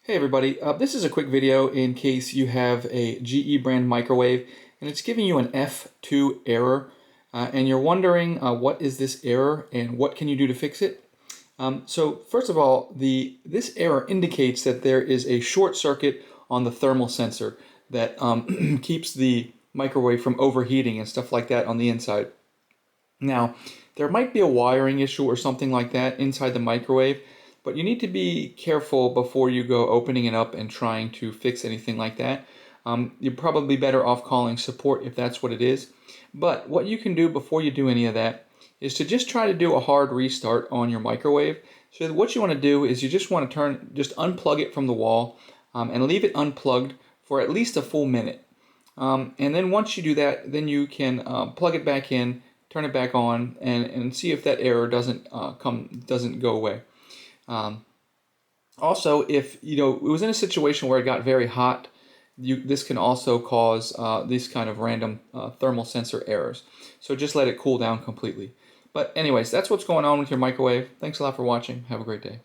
Hey everybody, this is a quick video in case you have a GE brand microwave and it's giving you an F2 error and you're wondering what is this error and what can you do to fix it. So first of all, this error indicates that there is a short circuit on the thermal sensor that keeps the microwave from overheating and stuff like that on the inside. Now, there might be a wiring issue or something like that inside the microwave, but you need to be careful before you go opening it up and trying to fix anything like that. You're probably better off calling support if that's what it is. But what you can do before you do any of that is to just try to do a hard restart on your microwave. So what you want to do is you just want to just unplug it from the wall and leave it unplugged for at least a full minute. And then once you do that, then you can plug it back in, turn it back on, and see if that error doesn't go away. Also, if it was in a situation where it got very hot, this can also cause these kind of random thermal sensor errors. So just let it cool down completely. But anyways, that's what's going on with your microwave. Thanks a lot for watching. Have a great day.